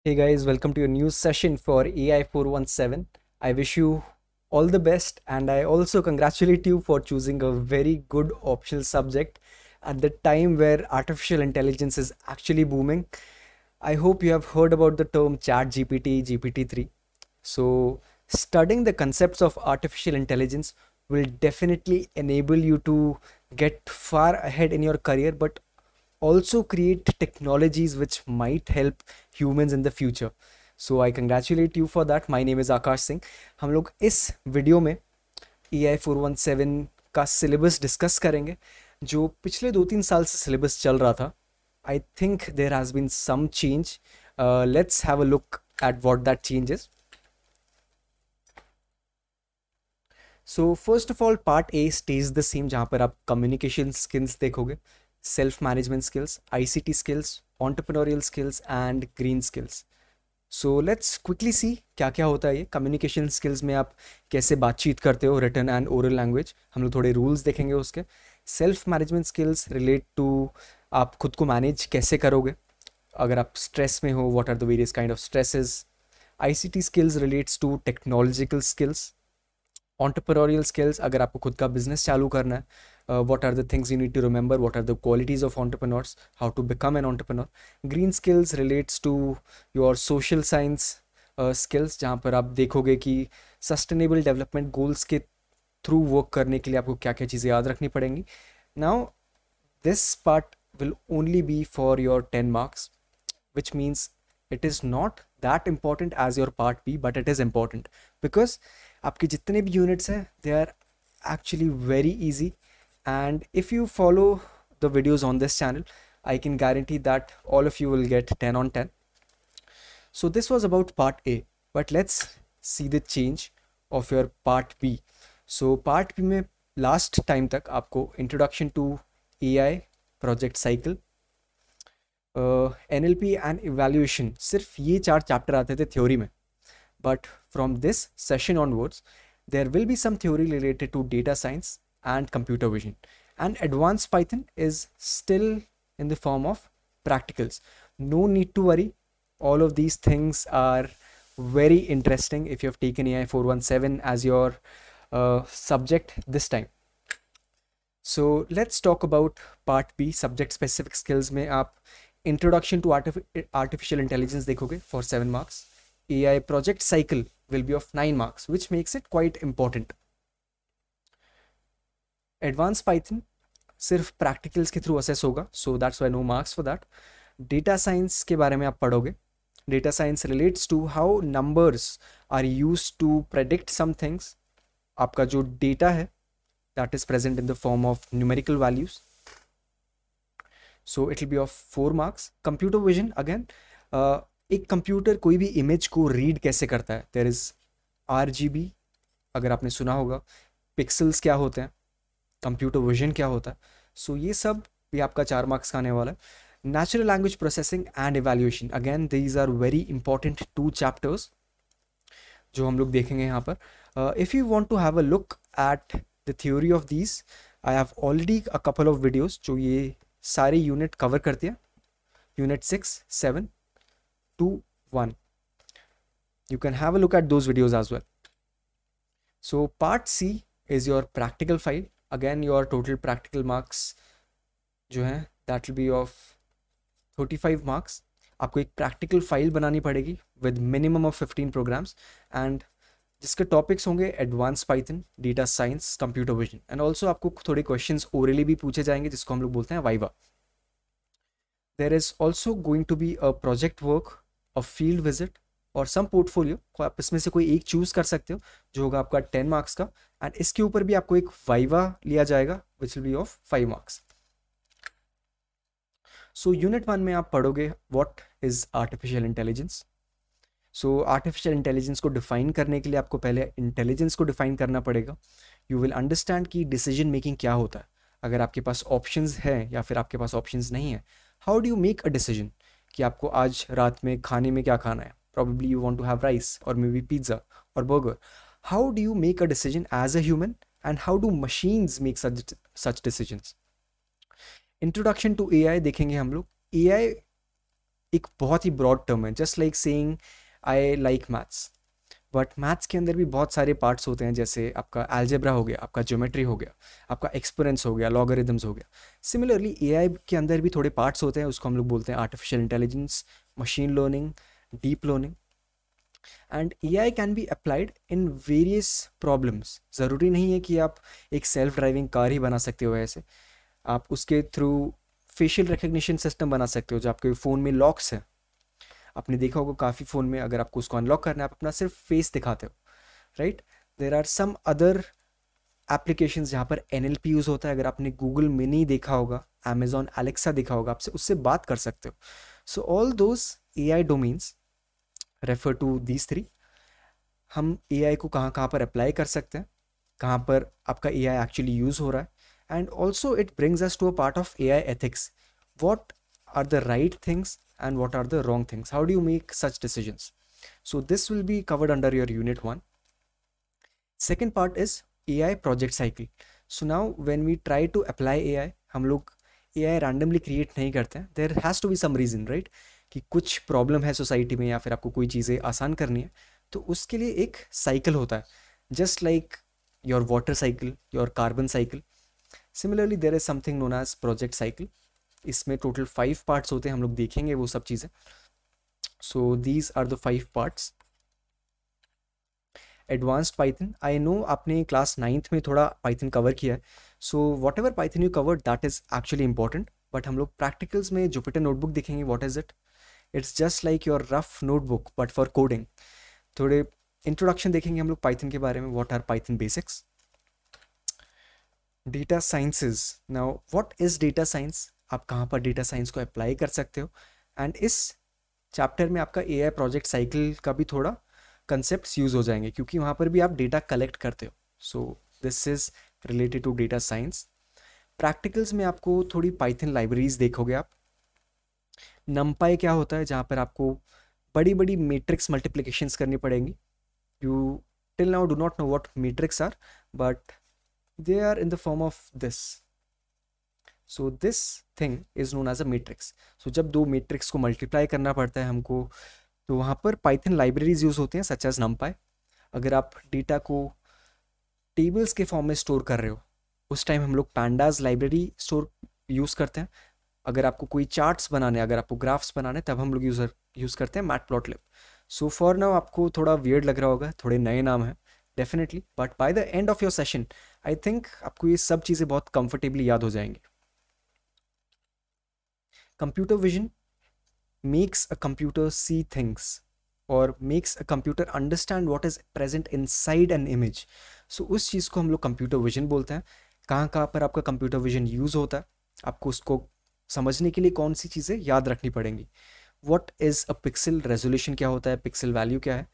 Hey guys, welcome to your new session for AI 417. I wish you all the best and I also congratulate you for choosing a very good optional subject at the time where artificial intelligence is actually booming. I hope you have heard about the term ChatGPT, GPT-3. So, studying the concepts of artificial intelligence will definitely enable you to get far ahead in your career, but also create technologies which might help humans in the future. So I congratulate you for that. My name is Akash Singh. हम लोग इस video में AI 417 का syllabus discuss करेंगे जो पिछले 2-3 साल से सिलेबस चल रहा था. I think there has been some change. Let's have a look at what that change is. So first of all, part A stays the same जहाँ पर आप communication skills देखोगे, self management skills, ICT skills, entrepreneurial skills and green skills. So let's quickly see क्या क्या होता है ये communication skills में. आप कैसे बातचीत करते हो, रिटन एंड ओरल लैंग्वेज. हम लोग थोड़े रूल्स देखेंगे उसके. Self management skills relate to आप खुद को मैनेज कैसे करोगे अगर आप स्ट्रेस में हो, what are the various kind of stresses. ICT skills relates to technological skills. entrepreneurial skills अगर आपको खुद का बिजनेस चालू करना है, what are the things you need to remember, what are the qualities of entrepreneurs, how to become an entrepreneur. green skills relates to your social science skills जहाँ पर आप देखोगे कि सस्टेनेबल डेवलपमेंट गोल्स के through work करने के लिए आपको क्या क्या चीज़ें याद रखनी पड़ेंगी. Now this part will only be for your 10 marks, which means it is not that important as your part B, but it is important because आपके जितने भी यूनिट्स हैं they are actually very easy. And if you follow the videos on this channel I can guarantee that all of you will get 10 on 10. So this was about part A, but let's see the change of your part B. So part B में last time तक आपको introduction to AI, project cycle, NLP and evaluation, सिर्फ ये 4 chapter आते थे theory में. But from this session onwards, there will be some theory related to data science and computer vision. And advanced Python is still in the form of practicals. No need to worry. All of these things are very interesting if you have taken AI 417 as your subject this time. So let's talk about part B, subject specific skills में आप introduction to artificial intelligence देखोगे for 7 marks. AI project cycle will be of 9 marks, which makes it quite important. Advanced Python सिर्फ practicals के through assess होगा, so that's why no marks for that. Data science के बारे में आप पढ़ोगे. Data science relates to how numbers are used to predict some things. आपका जो data है that is present in the form of numerical values. So it will be of 4 marks. Computer vision again. एक computer कोई भी image को read कैसे करता है. देयर इज़ RGB, अगर आपने सुना होगा. पिक्सल्स क्या होते हैं, कंप्यूटर विजन क्या होता है. सो ये सब भी आपका 4 मार्क्स का आने वाला है. Natural language processing and evaluation, again these are very important 2 chapters जो हम लोग देखेंगे यहाँ पर. If you want to have a look at the theory of these, I have already a couple of videos जो ये सारे यूनिट कवर करती है. Unit 6, 7 to 1. You can have a look at those videos as well. So part C is your practical file. Again, your total practical marks जो हैं that will be of 35 marks. आपको एक practical file बनानी पड़ेगी with minimum of 15 programs and जिसके topics होंगे advance Python, data science, computer vision and also आपको थोड़े क्वेश्चंस ओरली भी पूछे जाएंगे जिसको हम लोग बोलते हैं viva. There is also going to be a project work, a field visit और सम पोर्टफोलियो. आप इसमें से कोई एक चूज कर सकते हो जो होगा आपका 10 मार्क्स का. एंड इसके ऊपर भी आपको एक वाइवा लिया जाएगा which will be of 5 marks. So unit 1 में आप पढ़ोगे what is artificial intelligence. So artificial intelligence को डिफाइन करने के लिए आपको पहले इंटेलिजेंस को डिफाइन करना पड़ेगा. यू विल अंडरस्टैंड कि डिसीजन मेकिंग क्या होता है. अगर आपके पास ऑप्शंस हैं या फिर आपके पास ऑप्शंस नहीं है, how do you make a decision कि आपको आज रात में खाने में क्या खाना है. Probably you want to have rice or maybe pizza or burger. How do you make a decision as a human and how do machines make such decisions? Introduction to AI देखेंगे हम लोग. AI एक बहुत ही broad term है, just like saying I like maths. But maths के अंदर भी बहुत सारे पार्ट्स होते हैं, जैसे आपका अलजेब्रा हो गया, आपका ज्योमेट्री हो गया, आपका एक्सपोनेंट्स हो गया, लॉगरिदम्स हो गया। सिमिलरली एआई के अंदर भी थोड़े पार्ट्स होते हैं, उसको हम लोग बोलते हैं artificial intelligence, machine learning, deep learning. And AI can be applied in various problems. ज़रूरी नहीं है कि आप एक सेल्फ ड्राइविंग कार ही बना सकते हो ऐसे, आप उसके थ्रू फेशियल रिकग्निशन सिस्टम बना सकते हो, जो आपके फ़ोन में लॉक्स है। आपने देखा होगा काफ़ी फ़ोन में अगर आपको उसको अनलॉक करना है, आप अपना सिर्फ फेस दिखाते हो, right. There are some other applications जहाँ पर एनएलपी यूज़ होता है। अगर आपने गूगल मिनी देखा होगा, अमेजॉन एलेक्सा देखा होगा, आपसे उससे बात कर सकते हो। So all those A I domains refer to these three. हम ए आई को कहाँ कहाँ पर अप्लाई कर सकते हैं, कहाँ पर आपका ए आई एक्चुअली यूज़ हो रहा है। And also it brings us to a part of A I ethics. What are the right things and what are the wrong things? How do you make such decisions? So this will be covered under your unit 1. Second part is AI project cycle. So now when we try to apply AI, हम लोग AI randomly create नहीं करते हैं. There has to be some reason, right? कि कुछ problem है society में या फिर आपको कोई चीज़ें आसान करनी है, तो उसके लिए एक साइकिल होता है, just like your water cycle, your carbon cycle. Similarly there is something known as project cycle. इसमें टोटल 5 पार्ट्स होते हैं, हम लोग देखेंगे वो सब चीज़ें। So these are the 5 parts. Advanced Python, I know आपने क्लास 9th में थोड़ा पाइथन कवर किया है, so whatever Python you cover that is actually important. But हम लोग प्रैक्टिकल्स में जुपिटर नोटबुक देखेंगे। What is it? It's just like your rough notebook but for coding. थोड़े इंट्रोडक्शन देखेंगे हम लोग पाइथन के बारे में, what are Python basics. Data sciences, now what is data science, आप कहाँ पर डेटा साइंस को अप्लाई कर सकते हो। एंड इस चैप्टर में आपका एआई प्रोजेक्ट साइकिल का भी थोड़ा कंसेप्ट्स यूज़ हो जाएंगे, क्योंकि वहाँ पर भी आप डेटा कलेक्ट करते हो। So this is related to data science. Practicals में आपको थोड़ी पाइथन लाइब्रेरीज देखोगे आप। नमपाई क्या होता है, जहाँ पर आपको बड़ी बड़ी मैट्रिक्स मल्टीप्लिकेशंस करनी पड़ेंगी। You till now do not know what matrix are, but they are in the form of this. So this thing is known as a matrix. So जब दो मैट्रिक्स को मल्टीप्लाई करना पड़ता है हमको, तो वहाँ पर पाइथन लाइब्रेरीज यूज़ होती हैं सच एज numpy। अगर आप डेटा को टेबल्स के फॉर्म में स्टोर कर रहे हो, उस टाइम हम लोग pandas लाइब्रेरी स्टोर यूज़ करते हैं। अगर आपको कोई चार्ट्स बनाने, अगर आपको ग्राफ्स बनाने, तब हम लोग यूज़ करते हैं मैटप्लॉटलिब। सो फॉर नाउ आपको थोड़ा वियर्ड लग रहा होगा, थोड़े नए नाम हैं definitely, but by the end of your session I think आपको ये सब चीज़ें बहुत कंफर्टेबली याद हो जाएंगी। Computer vision makes a computer see things और makes a computer understand what is present inside an image. So उस चीज़ को हम लोग कंप्यूटर विजन बोलते हैं। कहाँ कहाँ पर आपका कंप्यूटर विजन यूज़ होता है, आपको उसको समझने के लिए कौन सी चीज़ें याद रखनी पड़ेंगी। What is a pixel, resolution क्या होता है, पिक्सल वैल्यू क्या है।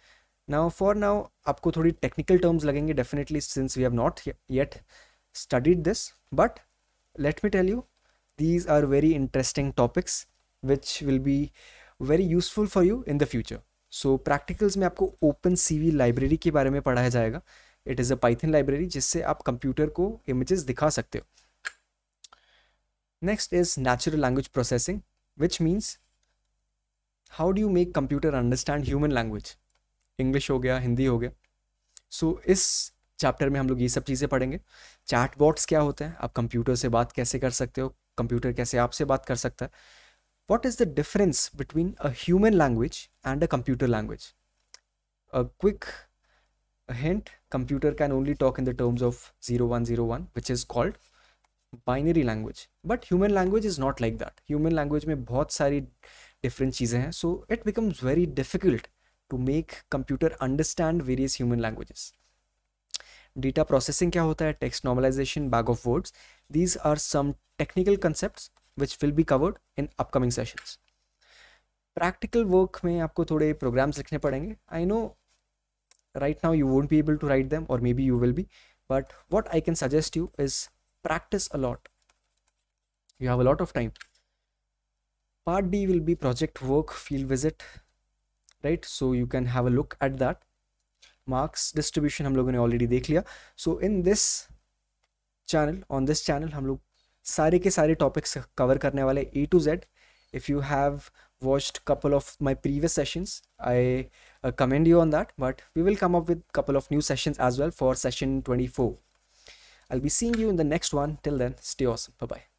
नाउ फॉर नाउ आपको थोड़ी टेक्निकल टर्म्स लगेंगे definitely, since we have not yet studied this, but let me tell you these are very interesting topics which will be very useful for you in the future. So practicals में आपको OpenCV library के बारे में पढ़ाया जाएगा। It is a Python library जिससे आप computer को इमेजेस दिखा सकते हो। Next is natural language processing, which means how do you make computer understand human language. English हो गया, हिंदी हो गया। सो इस चैप्टर में हम लोग ये सब चीज़ें पढ़ेंगे। चैटबॉट्स क्या होते हैं, आप कंप्यूटर से बात कैसे कर सकते हो, कंप्यूटर कैसे आपसे बात कर सकता है। What is the difference between a human language and a computer language. A quick hint, computer can only talk in the terms of 0101 which is called binary language, but human language is not like that. Human language में बहुत सारी different चीज़ें हैं, so it becomes very difficult to make computer understand various human languages. Data processing क्या होता है, text normalisation, bag of words, these are some technical concepts which will be covered in upcoming sessions. Practical work में आपको थोड़े programs लिखने पड़ेंगे. I know right now you won't be able to write them, or maybe you will be, but what I can suggest you is practice a lot. You have a lot of time. Part D will be project work, field visit, right? So you can have a look at that. Marks distribution हम लोगों ने already देख लिया. So in this on this channel हम लोग सारे के सारे टॉपिक्स कवर करने वाले A to Z. If you have watched couple of my previous sessions. I commend you on that, but we will come up with couple of new sessions as well for session 24. I'll be seeing you in the next one. Till then, stay awesome. Bye bye.